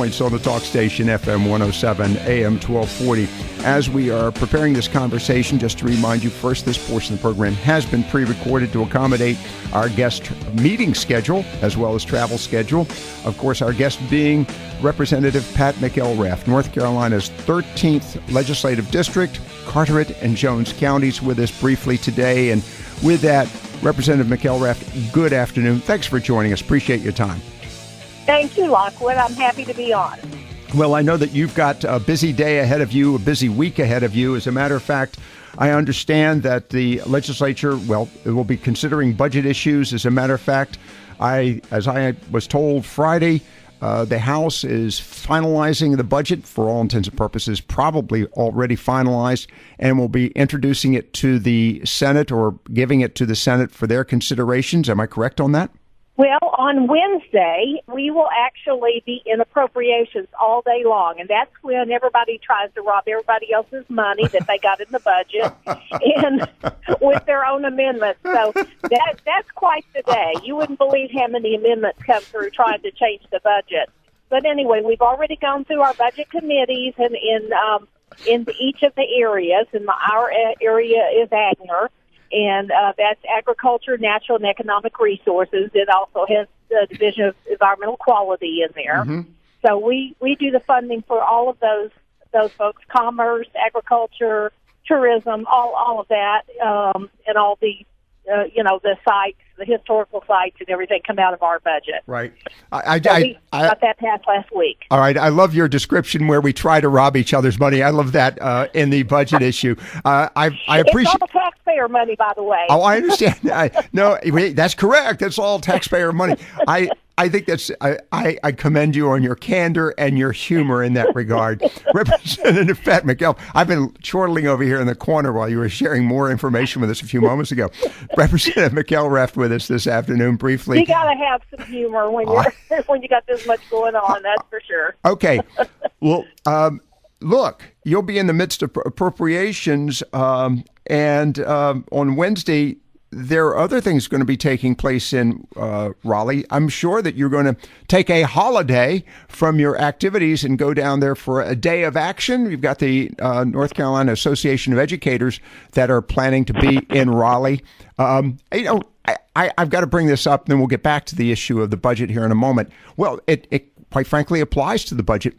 Viewpoints on the talk station, FM 107, AM 1240. As we are preparing this conversation, just to remind you first, this portion of the program has been pre-recorded to accommodate our guest meeting schedule as well as travel schedule. Of course, our guest being Representative Pat McElraft, North Carolina's 13th Legislative District, Carteret and Jones counties, with us briefly today. And with that, Representative McElraft, good afternoon. Thanks for joining us. Appreciate your time. Thank you, Lockwood. I'm happy to be on. Well, I know that you've got a busy day ahead of you, a busy week ahead of you. As a matter of fact, I understand that the legislature, it will be considering budget issues. As a matter of fact, as I was told Friday, the House is finalizing the budget, for all intents and purposes, probably already finalized, and will be introducing it to the Senate or giving it to the Senate for their considerations. Am I correct on that? Well, on Wednesday, we will actually be in appropriations all day long, and that's when everybody tries to rob everybody else's money that they got in the budget and with their own amendments. So that's quite the day. You wouldn't believe how many amendments come through trying to change the budget. But anyway, we've already gone through our budget committees and in each of the areas, and our area is Agner. And that's agriculture, natural, and economic resources. It also has the Division of Environmental Quality in there. Mm-hmm. So we do the funding for all of those folks: commerce, agriculture, tourism, all of that, and all the the sites, the historical sites, and everything come out of our budget. Right. I got that passed last week. All right. I love your description where we try to rob each other's money. I love that in the budget issue. I appreciate. It's all the taxpayer money, by the way. Oh, I understand. No, that's correct. That's all taxpayer money. I think that's. I commend you on your candor and your humor in that regard, Representative Pat McElraft. I've been chortling over here in the corner while you were sharing more information with us a few moments ago. Representative McElraft with us this afternoon briefly. You got to have some humor when you got this much going on. That's for sure. Okay. Well, look, you'll be in the midst of appropriations, and on Wednesday, there are other things going to be taking place in Raleigh. I'm sure that you're going to take a holiday from your activities and go down there for a day of action. You've got the North Carolina Association of Educators that are planning to be in Raleigh. I've got to bring this up, and then we'll get back to the issue of the budget here in a moment. Well, it quite frankly applies to the budget.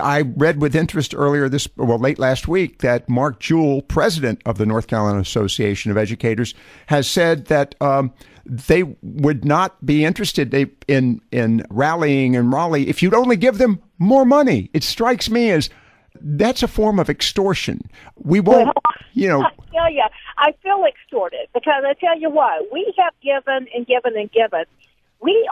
I read with interest late last week, that Mark Jewell, president of the North Carolina Association of Educators, has said that they would not be interested in rallying in Raleigh if you'd only give them more money. It strikes me as that's a form of extortion. We won't, I tell you, I feel extorted because I tell you what, we have given and given and given. We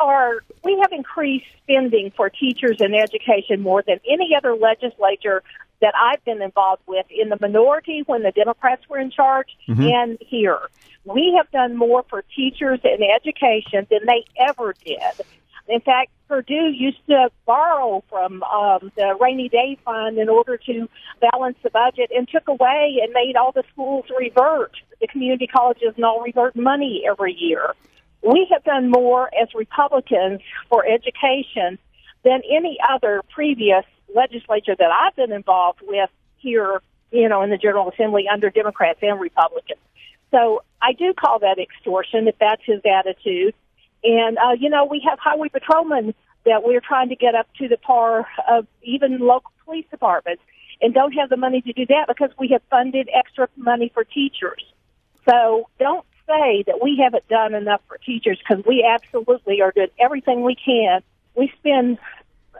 have increased spending for teachers and education more than any other legislature that I've been involved with, in the minority when the Democrats were in charge, mm-hmm. and here. We have done more for teachers and education than they ever did. In fact, Purdue used to borrow from the rainy day fund in order to balance the budget, and took away and made all the schools revert, the community colleges and all revert money every year. We have done more as Republicans for education than any other previous legislature that I've been involved with here, in the General Assembly under Democrats and Republicans. So I do call that extortion, if that's his attitude. And, we have highway patrolmen that we're trying to get up to the par of even local police departments, and don't have the money to do that because we have funded extra money for teachers. So don't say that we haven't done enough for teachers, because we absolutely are doing everything we can. We spend,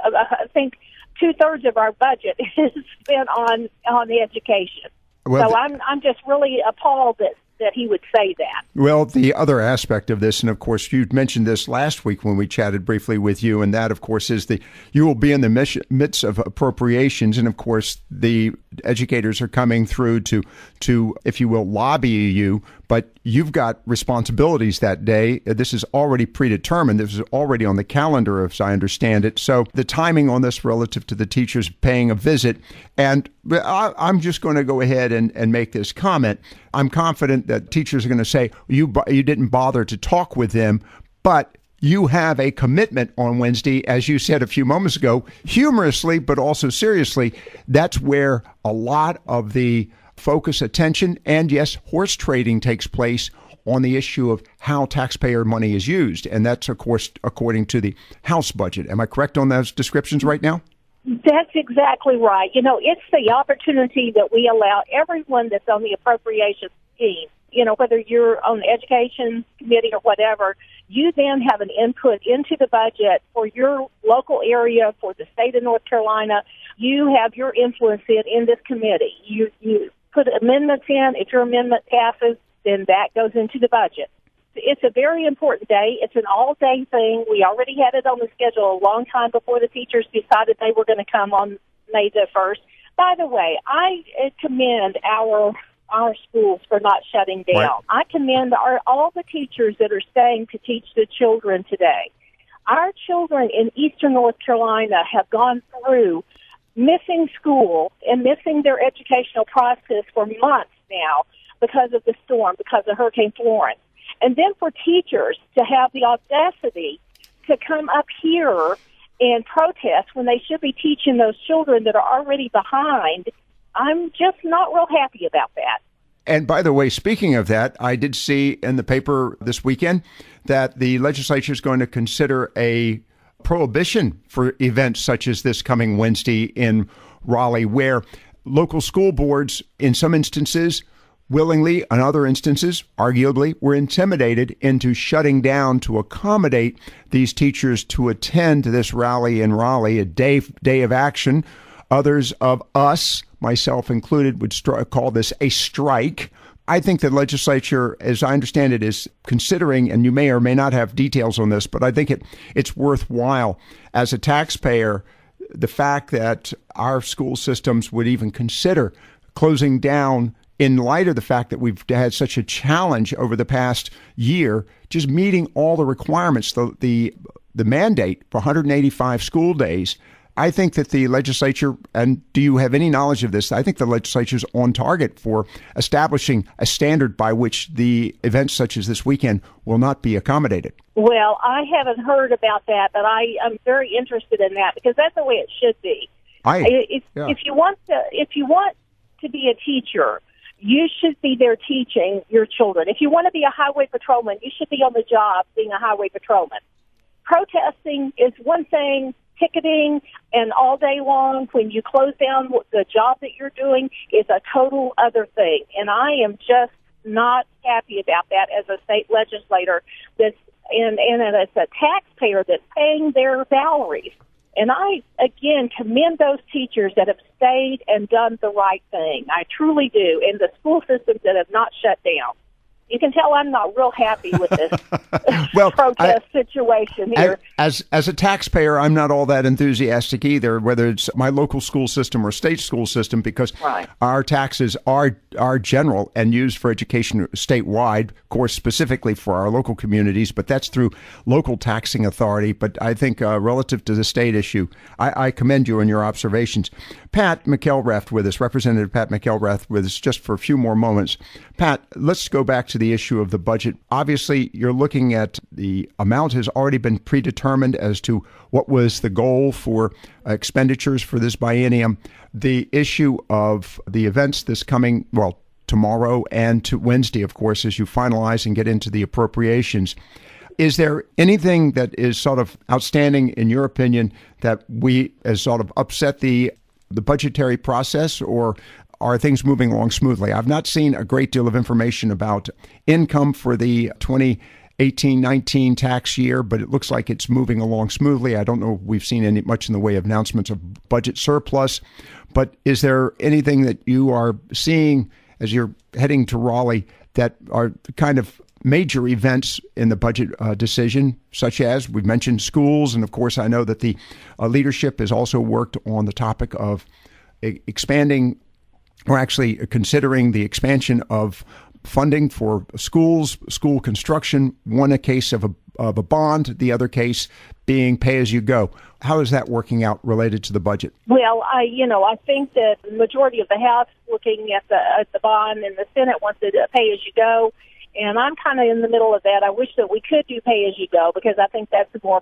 I think, 2/3 of our budget is spent on the education. Well, so I'm just really appalled that he would say that. Well, the other aspect of this, and of course you mentioned this last week when we chatted briefly with you, and that of course is you will be in the midst of appropriations, and of course the educators are coming through to if you will, lobby you, but you've got responsibilities that day. This is already predetermined. This is already on the calendar, as I understand it. So the timing on this relative to the teachers paying a visit, and I'm just going to go ahead and make this comment. I'm confident that teachers are going to say, you didn't bother to talk with them, but you have a commitment on Wednesday, as you said a few moments ago, humorously, but also seriously. That's where a lot of the focus, attention, and yes, horse trading takes place on the issue of how taxpayer money is used. And that's, of course, according to the House budget. Am I correct on those descriptions right now? That's exactly right. You know, it's the opportunity that we allow everyone that's on the appropriations team, you know, whether you're on the education committee or whatever, you then have an input into the budget for your local area, for the state of North Carolina. You have your influence in this committee. You put amendments in. If your amendment passes, then that goes into the budget. It's a very important day. It's an all-day thing. We already had it on the schedule a long time before the teachers decided they were going to come on May the 1st. By the way, I commend our schools for not shutting down. Right. I commend all the teachers that are staying to teach the children today. Our children in eastern North Carolina have gone through missing school and missing their educational process for months now because of the storm, because of Hurricane Florence. And then for teachers to have the audacity to come up here and protest when they should be teaching those children that are already behind, I'm just not real happy about that. And by the way, speaking of that, I did see in the paper this weekend that the legislature is going to consider a prohibition for events such as this coming Wednesday in Raleigh, where local school boards, in some instances, willingly, in other instances, arguably, were intimidated into shutting down to accommodate these teachers to attend this rally in Raleigh, a day of action. Others of us, myself included, would call this a strike. I think the legislature, as I understand it, is considering, and you may or may not have details on this, but I think it's worthwhile as a taxpayer, the fact that our school systems would even consider closing down in light of the fact that we've had such a challenge over the past year, just meeting all the requirements, the mandate for 185 school days. I think that the legislature, and do you have any knowledge of this? I think the legislature's on target for establishing a standard by which the events such as this weekend will not be accommodated. Well, I haven't heard about that, but I'm very interested in that because that's the way it should be. If you want to be a teacher, you should be there teaching your children. If you want to be a highway patrolman, you should be on the job being a highway patrolman. Protesting is one thing, ticketing and all day long when you close down the job that you're doing is a total other thing. And I am just not happy about that as a state legislator and as a taxpayer that's paying their salaries. And I, again, commend those teachers that have stayed and done the right thing. I truly do. And the school systems that have not shut down. You can tell I'm not real happy with this protest situation here. As a taxpayer, I'm not all that enthusiastic either, whether it's my local school system or state school system, because our taxes are general and used for education statewide, of course, specifically for our local communities, but that's through local taxing authority. But I think relative to the state issue, I commend you on your observations. Pat McElraft with us, Representative Pat McElraft with us just for a few more moments. Pat, let's go back to the issue of the budget. Obviously, you're looking at the amount has already been predetermined as to what was the goal for expenditures for this biennium. The issue of the events this coming, tomorrow and to Wednesday, of course, as you finalize and get into the appropriations. Is there anything that is sort of outstanding, in your opinion, that we has sort of upset the budgetary process, or are things moving along smoothly? I've not seen a great deal of information about income for the 2018-19 tax year, but it looks like it's moving along smoothly. I don't know if we've seen much in the way of announcements of budget surplus, but is there anything that you are seeing as you're heading to Raleigh that are kind of major events in the budget decision, such as we've mentioned schools, and of course I know that the leadership has also worked on the topic of expanding, or actually considering the expansion of funding for schools, school construction, one a case of a bond, the other case being pay-as-you-go. How is that working out related to the budget? Well, I think that the majority of the House looking at the bond, and the Senate wants it pay-as-you-go. And I'm kind of in the middle of that. I wish that we could do pay-as-you-go because I think that's the more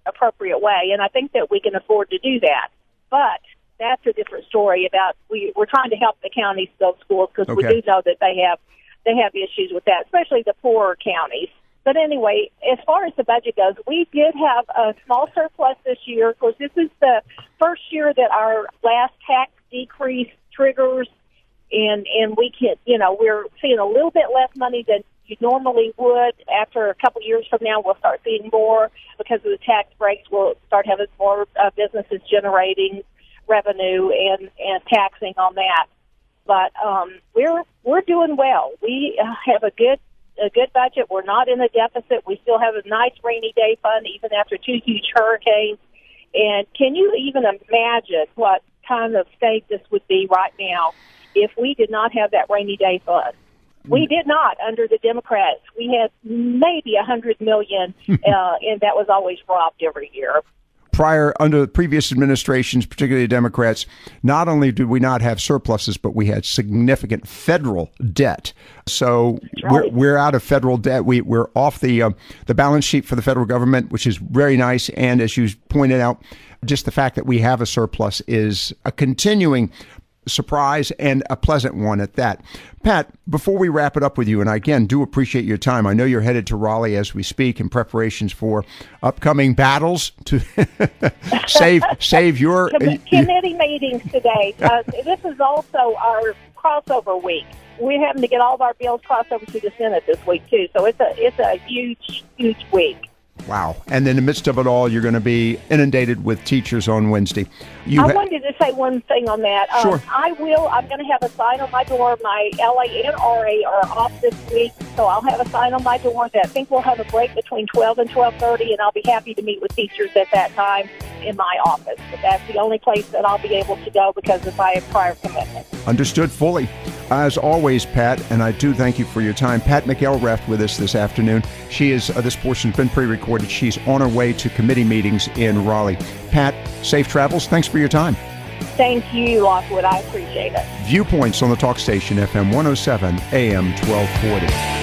appropriate way, and I think that we can afford to do that. But that's a different story about we're trying to help the counties build schools because we do know that they have issues with that, especially the poorer counties. But anyway, as far as the budget goes, we did have a small surplus this year. Of course, this is the first year that our last tax decrease triggers, and we can, we're seeing a little bit less money than you normally would. After a couple of years from now, we'll start seeing more because of the tax breaks. We'll start having more businesses generating revenue and taxing on that. But we're doing well. We have a good budget. We're not in a deficit. We still have a nice rainy day fund even after 2 huge hurricanes. And can you even imagine what kind of state this would be right now if we did not have that rainy day fund? We did not under the Democrats. We had maybe $100 million, and that was always robbed every year. Under the previous administrations, particularly the Democrats, not only did we not have surpluses, but we had significant federal debt. So we're out of federal debt. We're off the balance sheet for the federal government, which is very nice. And as you pointed out, just the fact that we have a surplus is a continuing surprise and a pleasant one at that. Pat, before we wrap it up with you, and I again do appreciate your time. I know you're headed to Raleigh as we speak in preparations for upcoming battles to save your committee meetings today. This is also our crossover week. We're having to get all of our bills crossed over to the Senate this week too. So it's a huge week. Wow. And in the midst of it all, you're going to be inundated with teachers on Wednesday. I wanted to say one thing on that. Sure. I'm going to have a sign on my door. My LA and RA are off this week, so I'll have a sign on my door that I think we'll have a break between 12 and 12:30, and I'll be happy to meet with teachers at that time in my office. But that's the only place that I'll be able to go because of my prior commitment. Understood fully. As always, Pat, and I do thank you for your time. Pat McElraft with us this afternoon. She is, this portion's been pre-recorded. She's on her way to committee meetings in Raleigh. Pat, safe travels. Thanks for your time. Thank you, Lockwood. I appreciate it. Viewpoints on the talk station, FM 107, AM 1240.